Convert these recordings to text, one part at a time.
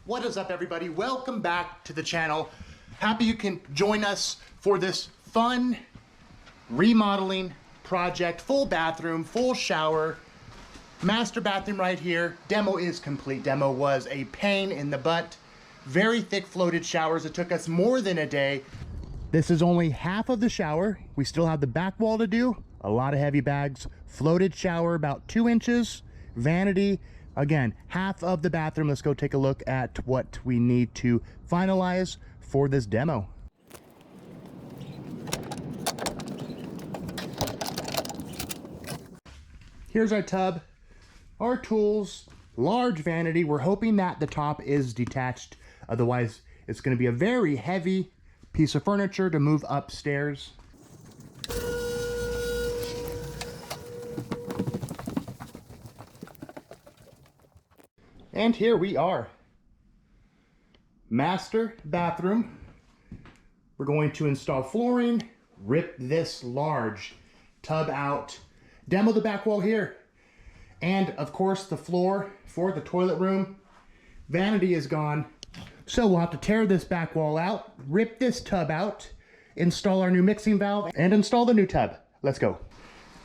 What is up, everybody? Welcome back to the channel. Happy you can join us for this fun remodeling project. Full bathroom, full shower, master bathroom right here. Demo is complete. Demo was a pain in the butt. Very thick floated showers. It took us more than a day. This is only half of the shower. We still have the back wall to do. A lot of heavy bags. Floated shower about 2 inches. Vanity. Again, half of the bathroom. Let's go take a look at what we need to finalize for this demo. Here's our tub, our tools, large vanity. We're hoping that the top is detached. Otherwise, it's going to be a very heavy piece of furniture to move upstairs. And here we are. Master bathroom. We're going to install flooring, rip this large tub out, demo the back wall here, and of course the floor for the toilet room. Vanity is gone, so we'll have to tear this back wall out, rip this tub out, install our new mixing valve, and install the new tub. Let's go.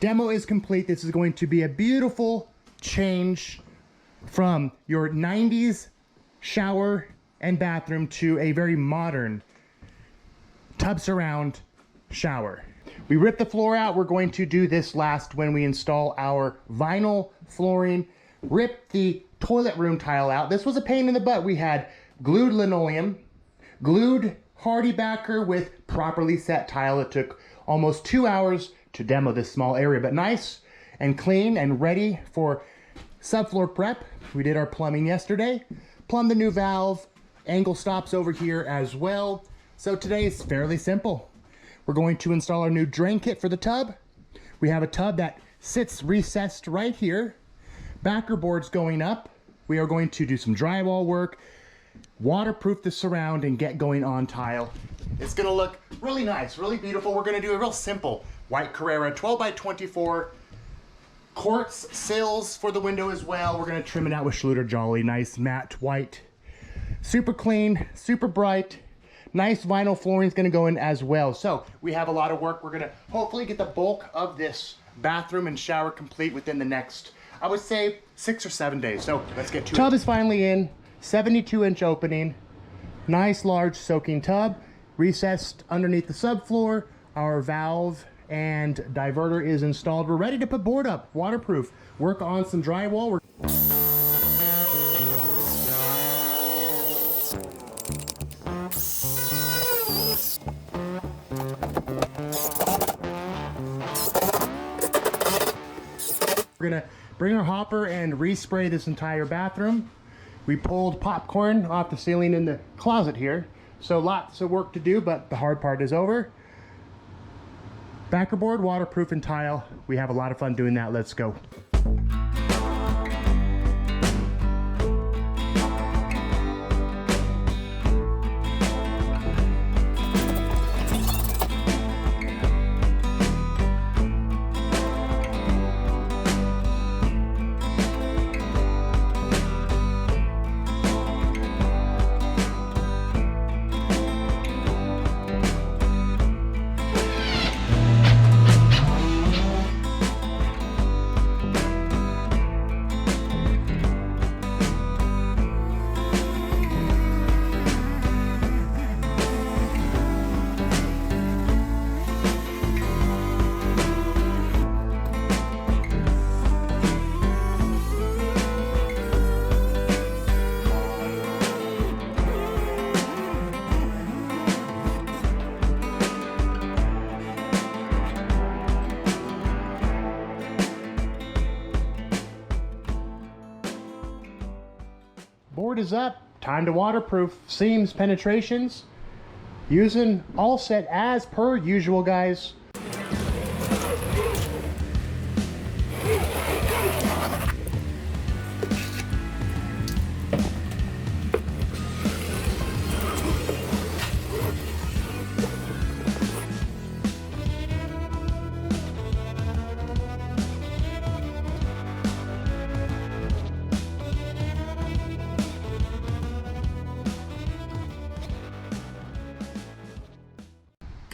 Demo is complete. This is going to be a beautiful change from your 90s shower and bathroom to a very modern tub surround shower. We ripped the floor out. We're going to do this last when we install our vinyl flooring. Rip the toilet room tile out. This was a pain in the butt. We had glued linoleum, glued hardy backer with properly set tile. It took almost 2 hours to demo this small area, but nice and clean and ready for subfloor prep. We did our plumbing yesterday. Plumbed the new valve, angle stops over here as well. So today is fairly simple. We're going to install our new drain kit for the tub. We have a tub that sits recessed right here. Backer boards going up. We are going to do some drywall work, waterproof the surround, and get going on tile. It's gonna look really nice, really beautiful. We're gonna do a real simple white Carrera 12 by 24 quartz sills for the window as well. We're gonna trim it out with Schluter Jolly. Nice matte white. Super clean, super bright. Nice vinyl flooring is gonna go in as well. So we have a lot of work. We're gonna hopefully get the bulk of this bathroom and shower complete within the next, I would say, 6 or 7 days. So let's get to it. Tub is finally in, 72-inch opening. Nice large soaking tub, recessed underneath the subfloor. Our valve and diverter is installed. We're ready to put board up, waterproof, work on some drywall. We're gonna bring our hopper and respray this entire bathroom. We pulled popcorn off the ceiling in the closet here, so lots of work to do, but the hard part is over. Backer board, waterproof, and tile. We have a lot of fun doing that. Let's go. Board is up. Time to waterproof. Seams, penetrations. Using all set as per usual, guys.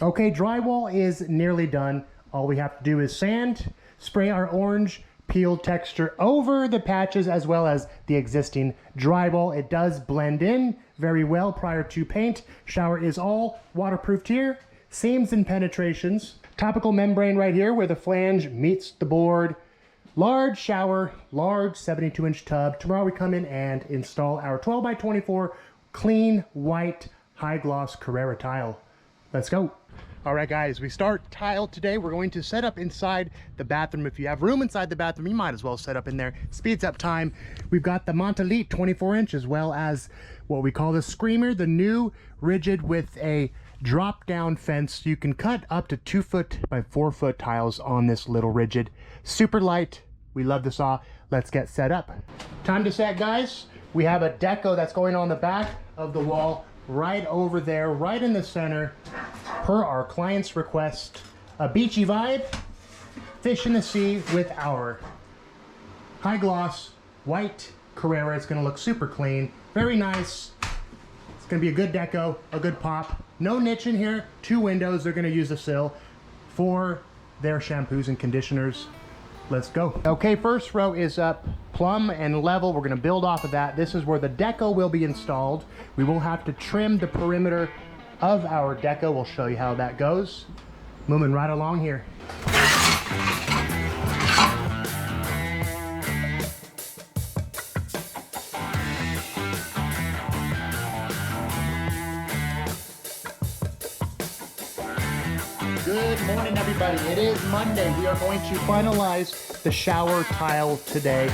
Okay, drywall is nearly done. All we have to do is sand, spray our orange peel texture over the patches as well as the existing drywall. It does blend in very well prior to paint. Shower is all waterproofed here. Seams and penetrations. Topical membrane right here where the flange meets the board. Large shower, large 72-inch tub. Tomorrow we come in and install our 12 by 24 clean white high gloss Carrera tile. Let's go. All right, guys, we start tile today. We're going to set up inside the bathroom. If you have room inside the bathroom, you might as well set up in there. Speeds up time. We've got the Montelite 24-inch as well as what we call the Screamer, the new rigid with a drop-down fence. You can cut up to 2 foot by 4 foot tiles on this little rigid. Super light. We love the saw. Let's get set up. Time to set, guys. We have a deco that's going on the back of the wall right over there, right in the center, per our client's request. A beachy vibe, fish in the sea with our high gloss white Carrera. It's gonna look super clean, very nice. It's gonna be a good deco, a good pop. No niche in here, 2 windows. They're gonna use the sill for their shampoos and conditioners. Let's go. Okay, first row is up plumb and level. We're gonna build off of that. This is where the deco will be installed. We will have to trim the perimeter of our deco. We'll show you how that goes. Moving right along here. Good morning, everybody. It is Monday. We are going to finalize the shower tile today.